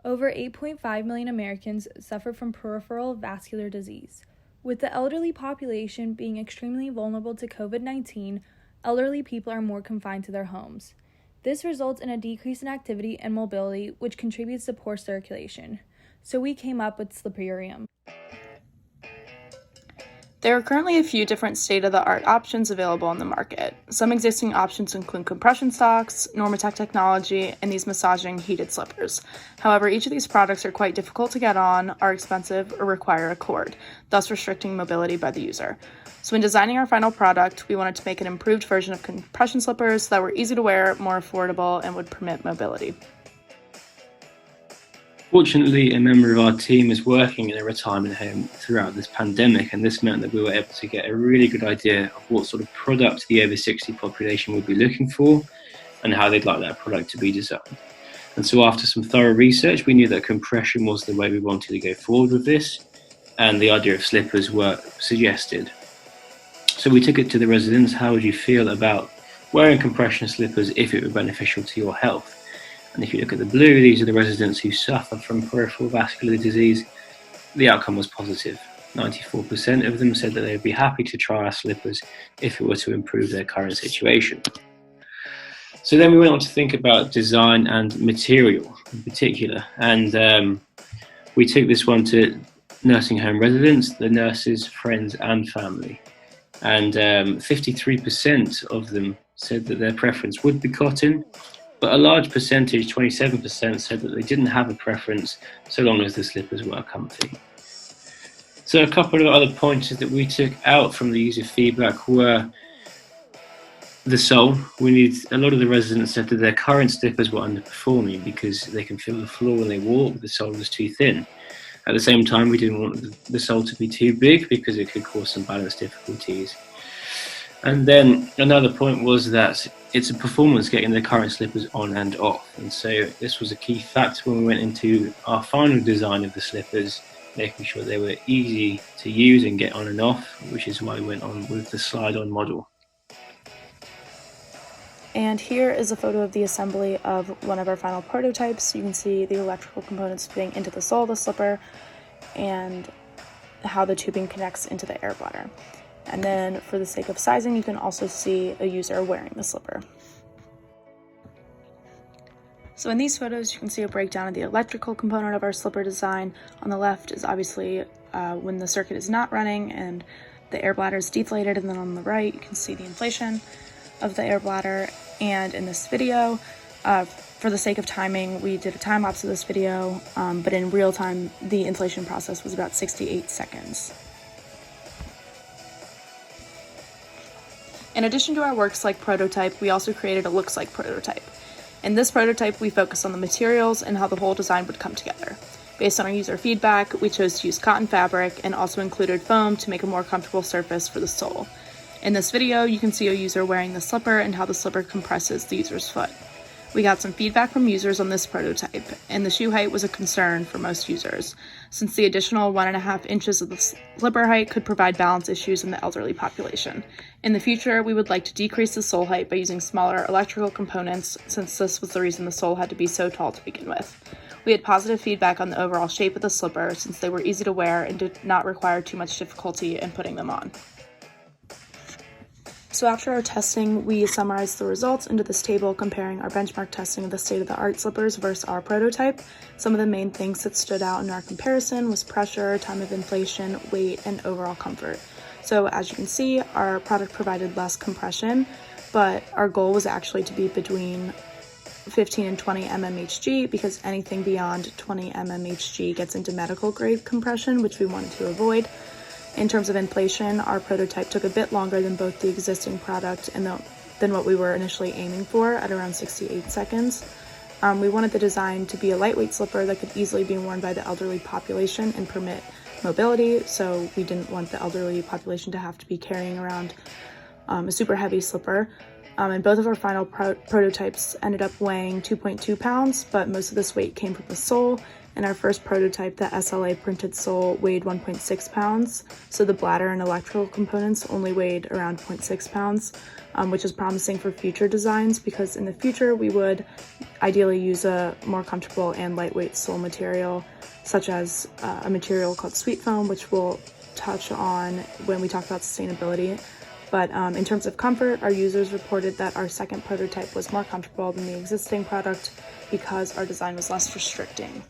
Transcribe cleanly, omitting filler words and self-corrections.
Over 8.5 million Americans suffer from peripheral vascular disease. With the elderly population being extremely vulnerable to COVID-19, elderly people are more confined to their homes. This results in a decrease in activity and mobility, which contributes to poor circulation. So we came up with Slipperium. There are currently a few different state-of-the-art options available on the market. Some existing options include compression socks, Normatec technology, and these massaging heated slippers. However, each of these products are quite difficult to get on, are expensive, or require a cord, thus restricting mobility by the user. So when designing our final product, we wanted to make an improved version of compression slippers that were easy to wear, more affordable, and would permit mobility. Fortunately, a member of our team is working in a retirement home throughout this pandemic, and this meant that we were able to get a really good idea of what sort of product the over 60 population would be looking for and how they'd like that product to be designed. And so after some thorough research, we knew that compression was the way we wanted to go forward with this, and the idea of slippers were suggested. So we took it to the residents. How would you feel about wearing compression slippers if it were beneficial to your health? And if you look at the blue, these are the residents who suffer from peripheral vascular disease. The outcome was positive. 94% of them said that they would be happy to try our slippers if it were to improve their current situation. So then we went on to think about design and material in particular. And we took this one to nursing home residents, the nurses, friends, and family. And 53% of them said that their preference would be cotton. But a large percentage, 27%, said that they didn't have a preference so long as the slippers were comfy. So a couple of other pointers that we took out from the user feedback were the sole. A lot of the residents said that their current slippers were underperforming because they can feel the floor when they walk, the sole was too thin. At the same time, we didn't want the sole to be too big because it could cause some balance difficulties. And then another point was that it's a performance getting the current slippers on and off. And so this was a key factor when we went into our final design of the slippers, making sure they were easy to use and get on and off, which is why we went on with the slide-on model. And here is a photo of the assembly of one of our final prototypes. You can see the electrical components fitting into the sole of the slipper and how the tubing connects into the air bladder. And then for the sake of sizing, you can also see a user wearing the slipper. So in these photos, you can see a breakdown of the electrical component of our slipper design. On the left is obviously when the circuit is not running and the air bladder is deflated, and then on the right, you can see the inflation of the air bladder. And in this video, for the sake of timing, we did a time lapse of this video, but in real time, the inflation process was about 68 seconds. In addition to our works like prototype, we also created a looks like prototype. In this prototype, we focused on the materials and how the whole design would come together. Based on our user feedback, we chose to use cotton fabric and also included foam to make a more comfortable surface for the sole. In this video, you can see a user wearing the slipper and how the slipper compresses the user's foot. We got some feedback from users on this prototype, and the shoe height was a concern for most users, since the additional 1.5 inches of the slipper height could provide balance issues in the elderly population. In the future, we would like to decrease the sole height by using smaller electrical components, since this was the reason the sole had to be so tall to begin with. We had positive feedback on the overall shape of the slipper, since they were easy to wear and did not require too much difficulty in putting them on. So after our testing, we summarized the results into this table comparing our benchmark testing of the state-of-the-art slippers versus our prototype. Some of the main things that stood out in our comparison was pressure, time of inflation, weight, and overall comfort. So as you can see, our product provided less compression, but our goal was actually to be between 15 and 20 mmHg, because anything beyond 20 mmHg gets into medical grade compression, which we wanted to avoid. In terms of inflation, our prototype took a bit longer than both the existing product and than what we were initially aiming for at around 68 seconds. We wanted the design to be a lightweight slipper that could easily be worn by the elderly population and permit mobility, so we didn't want the elderly population to have to be carrying around a super heavy slipper. And both of our final prototypes ended up weighing 2.2 pounds, but most of this weight came from the sole, In our first prototype, the SLA printed sole weighed 1.6 pounds, so the bladder and electrical components only weighed around 0.6 pounds, which is promising for future designs because in the future we would ideally use a more comfortable and lightweight sole material, such as a material called sweet foam, which we'll touch on when we talk about sustainability. But in terms of comfort, our users reported that our second prototype was more comfortable than the existing product because our design was less restricting.